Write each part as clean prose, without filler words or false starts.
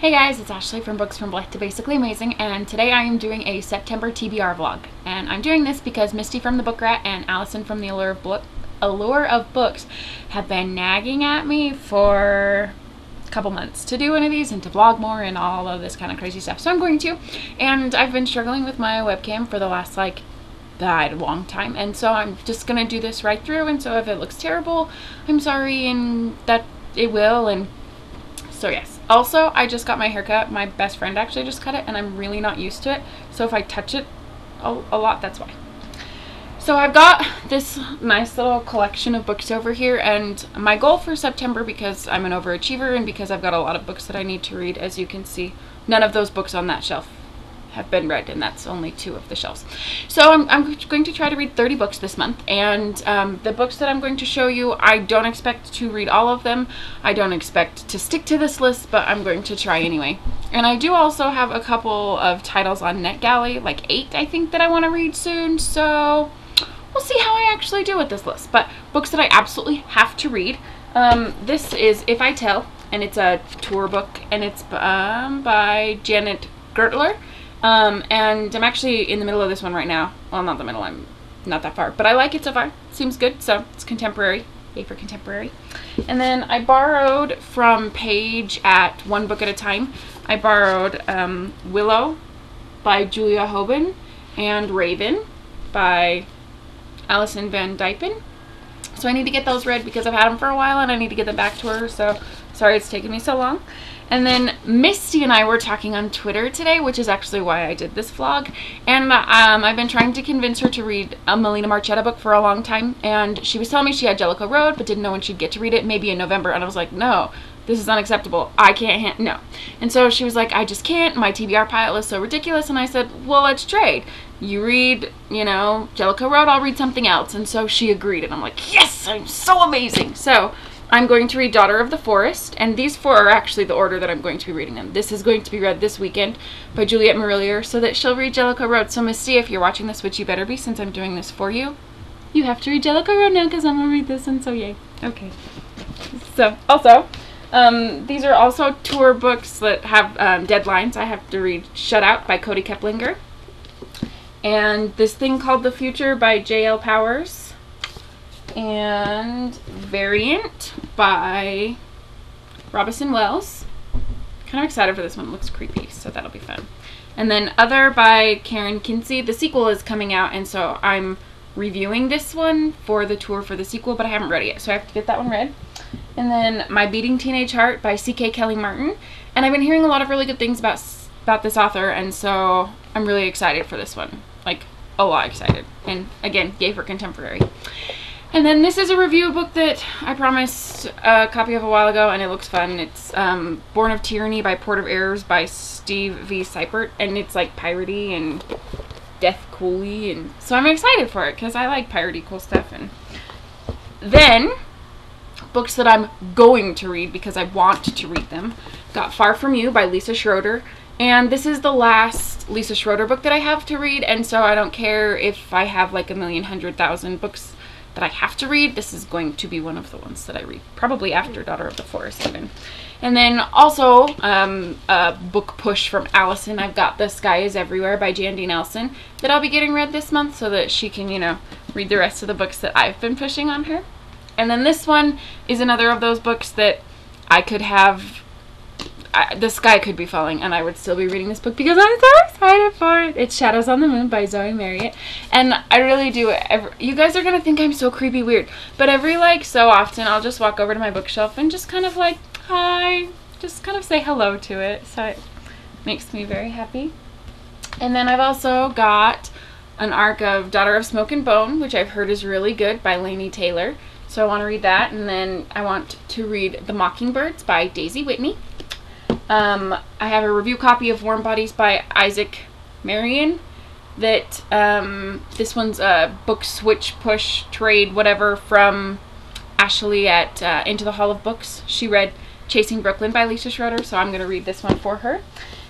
Hey guys, it's Ashley from Books from Black to Basically Amazing, and today I am doing a September TBR vlog. And I'm doing this because Misty from the Book Rat and Allison from the Allure of Books have been nagging at me for a couple months to do one of these and to vlog more and all of this kind of crazy stuff. So I'm going to, and I've been struggling with my webcam for the last a long time, and so I'm just gonna do this right through. And so if it looks terrible, I'm sorry, and that it will. And so yes. Also, I just got my hair cut. My best friend actually just cut it, and I'm really not used to it. So if I touch it a lot, that's why. So I've got this nice little collection of books over here, and my goal for September, because I'm an overachiever and because I've got a lot of books that I need to read, as you can see, none of those books on that shelf have been read, and that's only 2 of the shelves. So I'm going to try to read 30 books this month, and the books that I'm going to show you, I don't expect to read all of them. I don't expect to stick to this list, but I'm going to try anyway. And I do also have a couple of titles on NetGalley, like 8 I think, that I want to read soon, so we'll see how I actually do with this list. But books that I absolutely have to read, this is If I Tell, and it's a tour book, and it's by Janet Gertler. And I'm actually in the middle of this one right now. Well, not the middle, I'm not that far, but I like it so far. Seems good. So it's contemporary. Yay for contemporary. And then I borrowed from Page at One Book at a Time. I borrowed Willow by Julia Hoban and Raven by Alison Van Dypen. So I need to get those read because I've had them for a while and I need to get them back to her. So sorry it's taken me so long. And then Misty and I were talking on Twitter today, which is actually why I did this vlog. And I've been trying to convince her to read a Melina Marchetta book for a long time. And she was telling me she had Jellicoe Road, but didn't know when she'd get to read it, maybe in November. And I was like, no, this is unacceptable. I can't, no. And so she was like, I just can't. My TBR pile is so ridiculous. And I said, well, let's trade. You read, you know, Jellicoe Road, I'll read something else. And so she agreed. And I'm like, yes, I'm so amazing. So I'm going to read Daughter of the Forest, and these 4 are actually the order that I'm going to be reading them. This is going to be read this weekend by Juliette Marillier, so that she'll read Jellicoe Road. So Misty, if you're watching this, which you better be since I'm doing this for you, you have to read Jellicoe Road now because I'm going to read this, and so yay. Okay. So, also, these are also tour books that have deadlines. I have to read Shut Out by Cody Keplinger, and This Thing Called the Future by J.L. Powers, and Variant by Robison Wells. Kind of excited for this one. It looks creepy, so that'll be fun. And then Other by Karen Kinsey. The sequel is coming out, and so I'm reviewing this one for the tour for the sequel, but I haven't read it yet, so I have to get that one read. And then My Beating Teenage Heart by C.K. Kelly Martin. And I've been hearing a lot of really good things about this author, and so I'm really excited for this one. Like, a lot excited. And again, yay for contemporary. And then this is a review book that I promised a copy of a while ago, and it looks fun. It's Born of Tyranny by Port of Errors by Steve V. Seipert, and it's like piratey and death coolly, and so I'm excited for it because I like piratey cool stuff. And then books that I'm going to read because I want to read them. Got Far From You by Lisa Schroeder, and this is the last Lisa Schroeder book that I have to read, and so I don't care if I have like 1,100,000 books that I have to read. This is going to be one of the ones that I read, probably after Daughter of the Forest even. And then also a book push from Allison. I've got The Sky Is Everywhere by Jandy Nelson that I'll be getting read this month so that she can, you know, read the rest of the books that I've been pushing on her. And then this one is another of those books that I could have, the sky could be falling and I would still be reading this book because I'm so excited for it. It's Shadows on the Moon by Zoe Marriott, and I really do, you guys are gonna think I'm so creepy weird, but every so often I'll just walk over to my bookshelf and just kind of like, hi, just kind of say hello to it, so it makes me very happy. And then I've also got an arc of Daughter of Smoke and Bone, which I've heard is really good, by Laini Taylor, so I want to read that. And then I want to read The Mockingbirds by Daisy Whitney. I have a review copy of Warm Bodies by Isaac Marion that this one's a book switch, push, trade, whatever from Ashley at Into the Hall of Books. She read Chasing Brooklyn by Lisa Schroeder, so I'm going to read this one for her.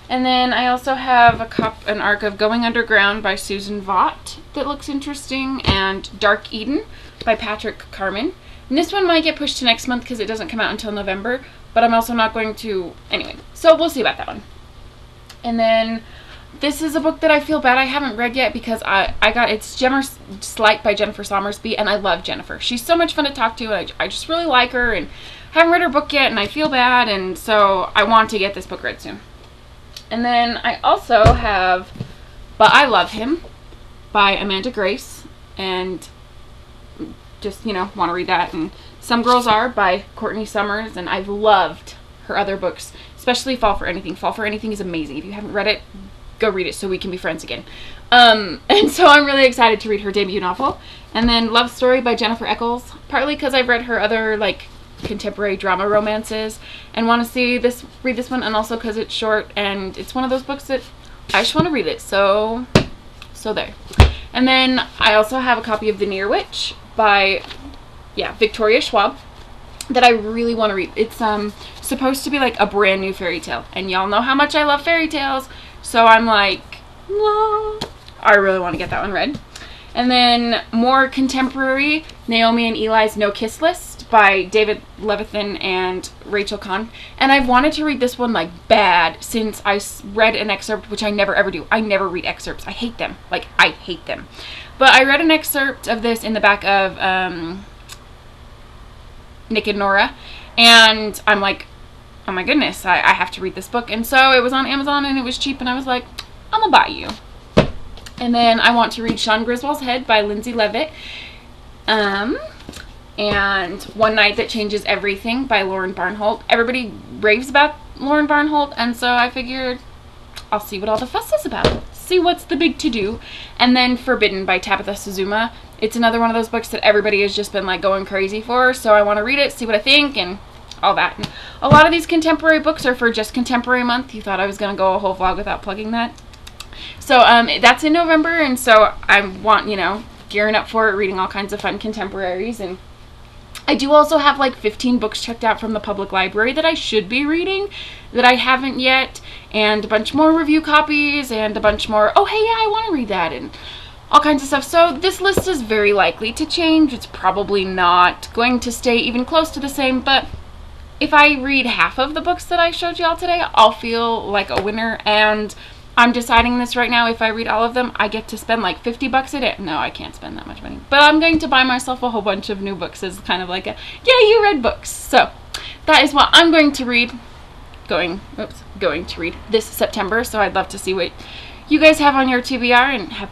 And then I also have an arc of Going Underground by Susan Vaught that looks interesting, and Dark Eden by Patrick Carmen. And this one might get pushed to next month because it doesn't come out until November, but I'm also not going to, anyway. So So we'll see about that one. And then this is a book that I feel bad I haven't read yet because it's Gemmer's Slight by Jennifer Somersby, and I love Jennifer. She's so much fun to talk to, and I just really like her, and haven't read her book yet, and I feel bad, and so I want to get this book read soon. And then I also have But I Love Him by Amanda Grace, and just, you know, want to read that. And Some Girls Are by Courtney Summers, and I've loved her other books, especially Fall for Anything. Fall for Anything is amazing. If you haven't read it, go read it so we can be friends again. And so I'm really excited to read her debut novel. And then Love Story by Jennifer Eccles, partly because I've read her other, like, contemporary drama romances and want to read this one, and also because it's short and it's one of those books that I just want to read it. So there. And then I also have a copy of The Near Witch by Victoria Schwab that I really want to read. It's supposed to be like a brand new fairy tale, and y'all know how much I love fairy tales, so I'm like, no, I really want to get that one read. And then more contemporary, Naomi and Eli's No Kiss List by David Levithan and Rachel Kahn. And I've wanted to read this one like bad since I read an excerpt, which I never ever do. I never read excerpts. I hate them. Like, I hate them. But I read an excerpt of this in the back of Nick and Nora, and I'm like, oh my goodness, I have to read this book. And so it was on Amazon and it was cheap, and I was like, I'm gonna buy you. And then I want to read Sean Griswold's Head by Lindsay Levitt, and One Night That Changes Everything by Lauren Barnholt. Everybody raves about Lauren Barnholt, and so I figured I'll see what all the fuss is about. See what's the big to-do. And then Forbidden by Tabitha Suzuma. It's another one of those books that everybody has just been like going crazy for, so I want to read it, see what I think, and all that. And a lot of these contemporary books are for just Contemporary Month. You thought I was going to go a whole vlog without plugging that. So that's in November, and so I want, you know, gearing up for it, reading all kinds of fun contemporaries. And I do also have like 15 books checked out from the public library that I should be reading that I haven't yet, and a bunch more review copies, and a bunch more, oh hey, yeah, I want to read that, and all kinds of stuff. So this list is very likely to change. It's probably not going to stay even close to the same, but if I read half of the books that I showed y'all today, I'll feel like a winner. And I'm deciding this right now. If I read all of them, I get to spend like 50 bucks a day. No, I can't spend that much money. But I'm going to buy myself a whole bunch of new books as kind of like a, yeah, you read books. So that is what I'm going to read. Going to read this September. So I'd love to see what you guys have on your TBR, and happy